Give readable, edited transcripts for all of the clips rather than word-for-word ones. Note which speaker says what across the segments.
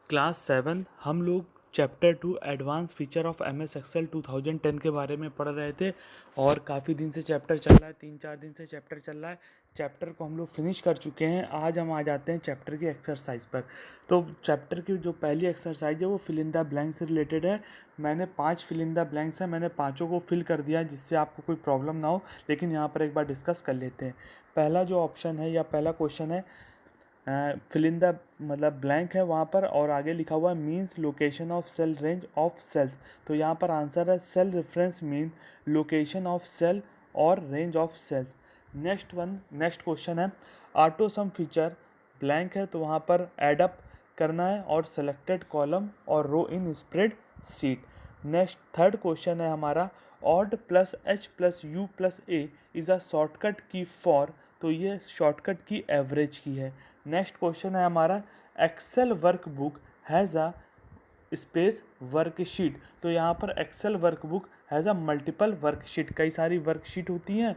Speaker 1: Class 7 हम लोग chapter 2 advance feature of M S Excel 2010 के बारे में पढ़ रहे थे और काफ़ी दिन से चैप्टर चल रहा है, 3-4 दिन से चैप्टर चल रहा है। चैप्टर को हम लोग फिनिश कर चुके हैं। आज हम आ जाते हैं चैप्टर की एक्सरसाइज पर। तो चैप्टर की जो पहली एक्सरसाइज है वो फिल इन द ब्लैंक से रिलेटेड है। मैंने 5 फिल इन द ब्लैंक्स हैं, मैंने पाँचों को फिल कर दिया जिससे आपको कोई प्रॉब्लम ना हो, लेकिन यहाँ पर एक बार डिस्कस कर लेते हैं। पहला जो ऑप्शन है या पहला क्वेश्चन है, फिल इन द मतलब ब्लैंक है वहाँ पर और आगे लिखा हुआ है means location of cell range of cells. तो यहाँ पर आंसर है cell reference mean location of cell और range of cells. Next question है ऑटो सम फीचर, ब्लैंक है तो वहाँ पर एड अप करना है और सेलेक्टेड कॉलम और row in spreadsheet. Next third question है हमारा alt plus H plus U plus A is a shortcut key for. तो ये शॉर्टकट की एवरेज की है। नेक्स्ट क्वेश्चन है हमारा Excel workbook has a space worksheet. तो यहाँ पर Excel workbook has a multiple worksheet, कई सारी वर्कशीट होती हैं।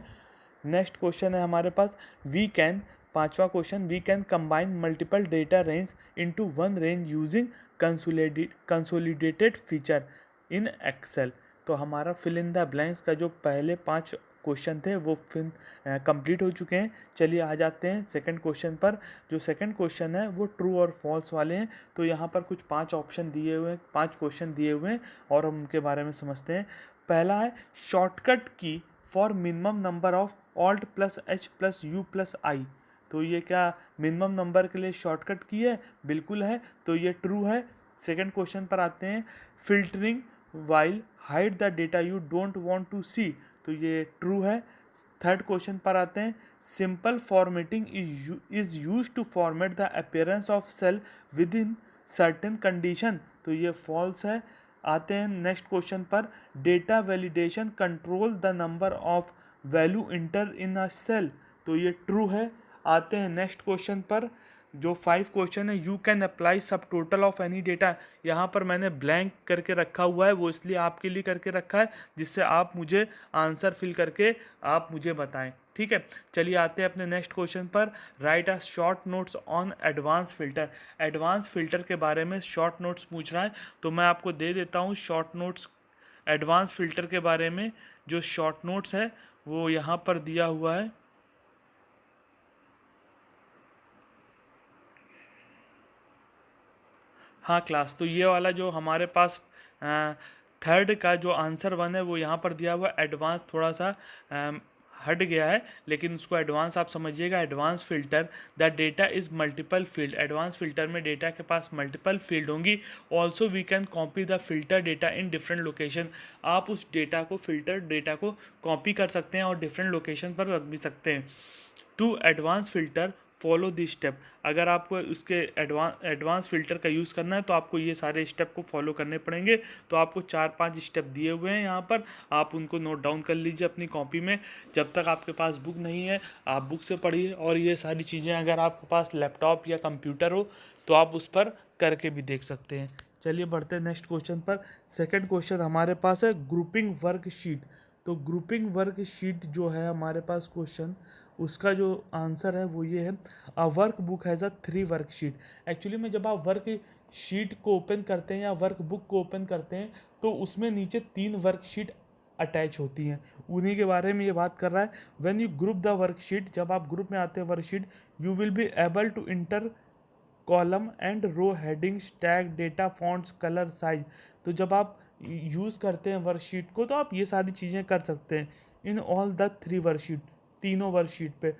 Speaker 1: नेक्स्ट क्वेश्चन है हमारे पास वी कैन, पांचवा question, we can combine multiple data range into one range using consolidated feature in Excel. तो हमारा फिल इन द ब्लैंक्स का जो पहले 5 क्वेश्चन थे वो फिर कंप्लीट हो चुके हैं। चलिए आ जाते हैं सेकंड क्वेश्चन पर। जो सेकंड क्वेश्चन है वो ट्रू और फॉल्स वाले हैं। तो यहाँ पर कुछ 5 ऑप्शन दिए हुए हैं, 5 क्वेश्चन दिए हुए हैं और हम उनके बारे में समझते हैं। पहला है shortcut key for minimum number of alt plus H plus U plus I. तो ये क्या मिनिमम नंबर के लिए शॉर्टकट की है? बिल्कुल है, तो ये ट्रू है। सेकंड क्वेश्चन पर आते हैं filtering while hide the data you don't want to see. तो ये ट्रू है। थर्ड क्वेश्चन पर आते हैं simple formatting is use to format the appearance of cell within certain condition. तो ये फॉल्स है। आते हैं नेक्स्ट क्वेश्चन पर data validation control the number of value enter in a cell. तो ये ट्रू है। आते हैं नेक्स्ट क्वेश्चन पर। जो 5 क्वेश्चन है यू कैन अप्लाई सब टोटल ऑफ एनी डेटा। यहाँ पर मैंने ब्लैंक करके रखा हुआ है, वो इसलिए आपके लिए करके रखा है जिससे आप मुझे आंसर फिल करके आप मुझे बताएं। ठीक है, चलिए आते हैं अपने नेक्स्ट क्वेश्चन पर। Right a short notes on advance filter. Advance filter के बारे में शॉर्ट नोट्स पूछ रहा है, तो मैं आपको दे देता हूँ शॉर्ट नोट्स एडवांस फिल्टर के बारे में। जो शॉर्ट नोट्स है वो यहाँ पर दिया हुआ है। हाँ क्लास, तो ये वाला जो हमारे पास थर्ड का जो आंसर 1 है वो यहाँ पर दिया हुआ है। एडवांस थोड़ा सा हट गया है, लेकिन उसको एडवांस आप समझिएगा। Advance filter the data is multiple field. Advance filter में डेटा के पास मल्टीपल फील्ड होंगी। Also we can copy the filter data in different location. आप उस डेटा को फिल्टर डेटा को कॉपी कर सकते हैं और डिफरेंट लोकेशन पर रख भी सकते हैं। To advance filter follow this step. अगर आपको उसके एडवांस फिल्टर का यूज़ करना है तो आपको ये सारे स्टेप को फॉलो करने पड़ेंगे। तो आपको 4-5 स्टेप दिए हुए हैं यहाँ पर, आप उनको नोट डाउन कर लीजिए अपनी कॉपी में। जब तक आपके पास बुक नहीं है आप बुक से पढ़िए, और ये सारी चीज़ें अगर आपके पास लैपटॉप या कंप्यूटर हो तो आप उस पर करके भी देख सकते हैं। चलिए बढ़ते हैं नेक्स्ट क्वेश्चन पर। सेकंड क्वेश्चन हमारे पास है ग्रुपिंग वर्कशीट। तो ग्रुपिंग वर्कशीट जो है हमारे पास क्वेश्चन, उसका जो आंसर है वो ये है a work book has a 3 worksheet. Actually में जब आप वर्क शीट को ओपन करते हैं या वर्क बुक को ओपन करते हैं तो उसमें नीचे 3 वर्कशीट अटैच होती हैं, उन्हीं के बारे में ये बात कर रहा है। When you group the worksheet, जब आप ग्रुप में आते हैं worksheet, you will be able to enter column and row headings tag data fonts colour size. तो जब आप यूज़ करते हैं वर्कशीट को तो आप ये सारी चीज़ें कर सकते हैं इन ऑल द 3 वर्कशीट, तीनों वर्कशीट पे।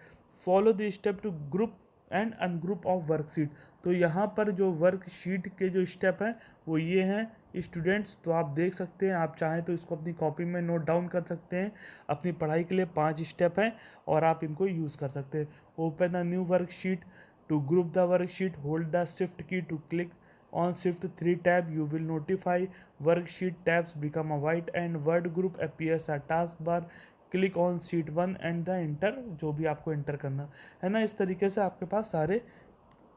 Speaker 1: Follow the step to group and ungroup of worksheet. तो यहाँ पर जो वर्कशीट के जो स्टेप हैं वो ये हैं स्टूडेंट्स। तो आप देख सकते हैं, आप चाहें तो इसको अपनी कॉपी में नोट डाउन कर सकते हैं। अपनी पढ़ाई के लिए 5 स्टेप हैं और आप इनको यूज़ कर सकते हैं। Open a new worksheet, to group the worksheet, hold the shift key to click on shift 3 tab. You will notify worksheet tabs become a white and word group appears a taskbar. Click on sheet 1 and the inter, जो भी आपको inter करना है ना। इस तरीके से आपके पास सारे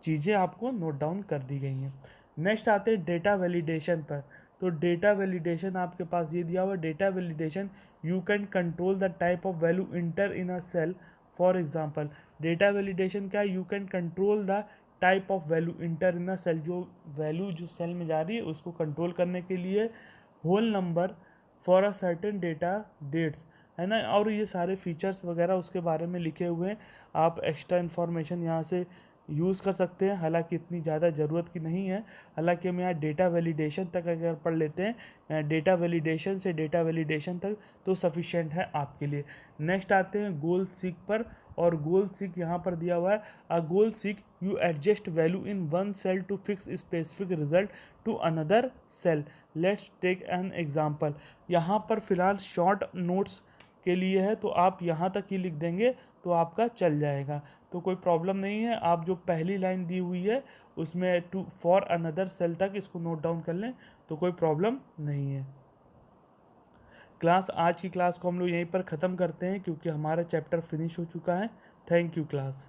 Speaker 1: चीज़ें आपको नोट डाउन कर दी गई हैं। नेक्स्ट आते हैं डेटा वैलिडेशन पर। तो डेटा वैलिडेशन आपके पास ये दिया हुआ data validation you can control the type of value enter in a cell. For example data validation क्या है? You can control the type of value enter in a cell, जो value जो cell में जा रही है उसको कंट्रोल करने के लिए, whole number for a certain data dates, है ना। और ये सारे फीचर्स वगैरह उसके बारे में लिखे हुए हैं, आप एक्स्ट्रा इन्फॉर्मेशन यहाँ से यूज़ कर सकते हैं, हालांकि इतनी ज़्यादा ज़रूरत की नहीं है। हालांकि हम यहाँ डेटा वैलिडेशन तक अगर पढ़ लेते हैं, डेटा वैलिडेशन से डेटा वैलिडेशन तक, तो सफिशिएंट है आपके लिए। नेक्स्ट आते हैं गोल सीक पर, और गोल सीक यहाँ पर दिया हुआ है, a goal seek you adjust value in one cell to fix specific result to another cell. Let's take an example. यहाँ पर फिलहाल शॉर्ट नोट्स के लिए है, तो आप यहाँ तक ही लिख देंगे तो आपका चल जाएगा, तो कोई प्रॉब्लम नहीं है। आप जो पहली लाइन दी हुई है उसमें टू फॉर अनदर सेल तक इसको नोट डाउन कर लें तो कोई प्रॉब्लम नहीं है। क्लास, आज की क्लास को हम लोग यहीं पर ख़त्म करते हैं क्योंकि हमारा चैप्टर फिनिश हो चुका है। Thank you class.